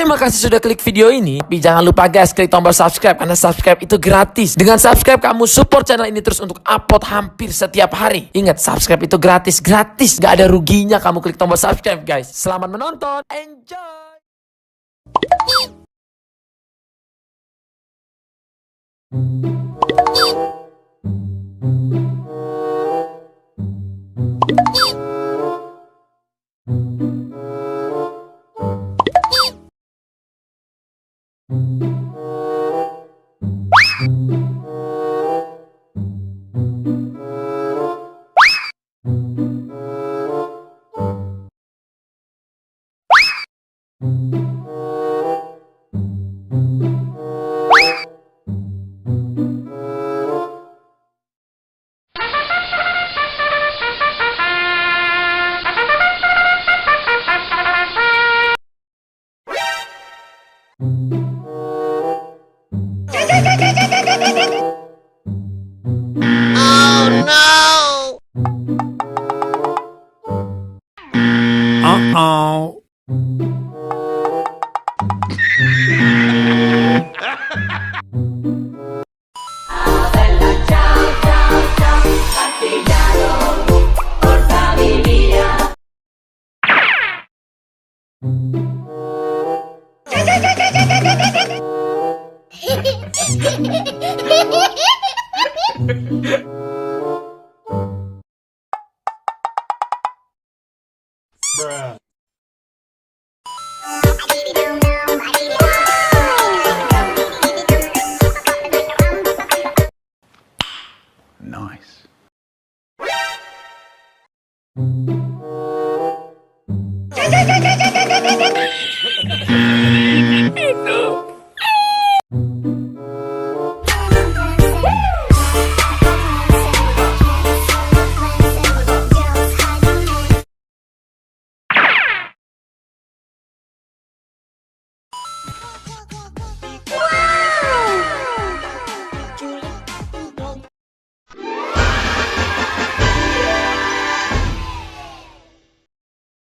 Terima kasih sudah klik video ini. Tapi jangan lupa guys, klik tombol subscribe karena subscribe itu gratis. Dengan subscribe kamu support channel ini terus untuk upload hampir setiap hari. Ingat, subscribe itu gratis. Gak ada ruginya kamu klik tombol subscribe guys. Selamat menonton. Enjoy. Oh no! Uh-oh. Hehehehe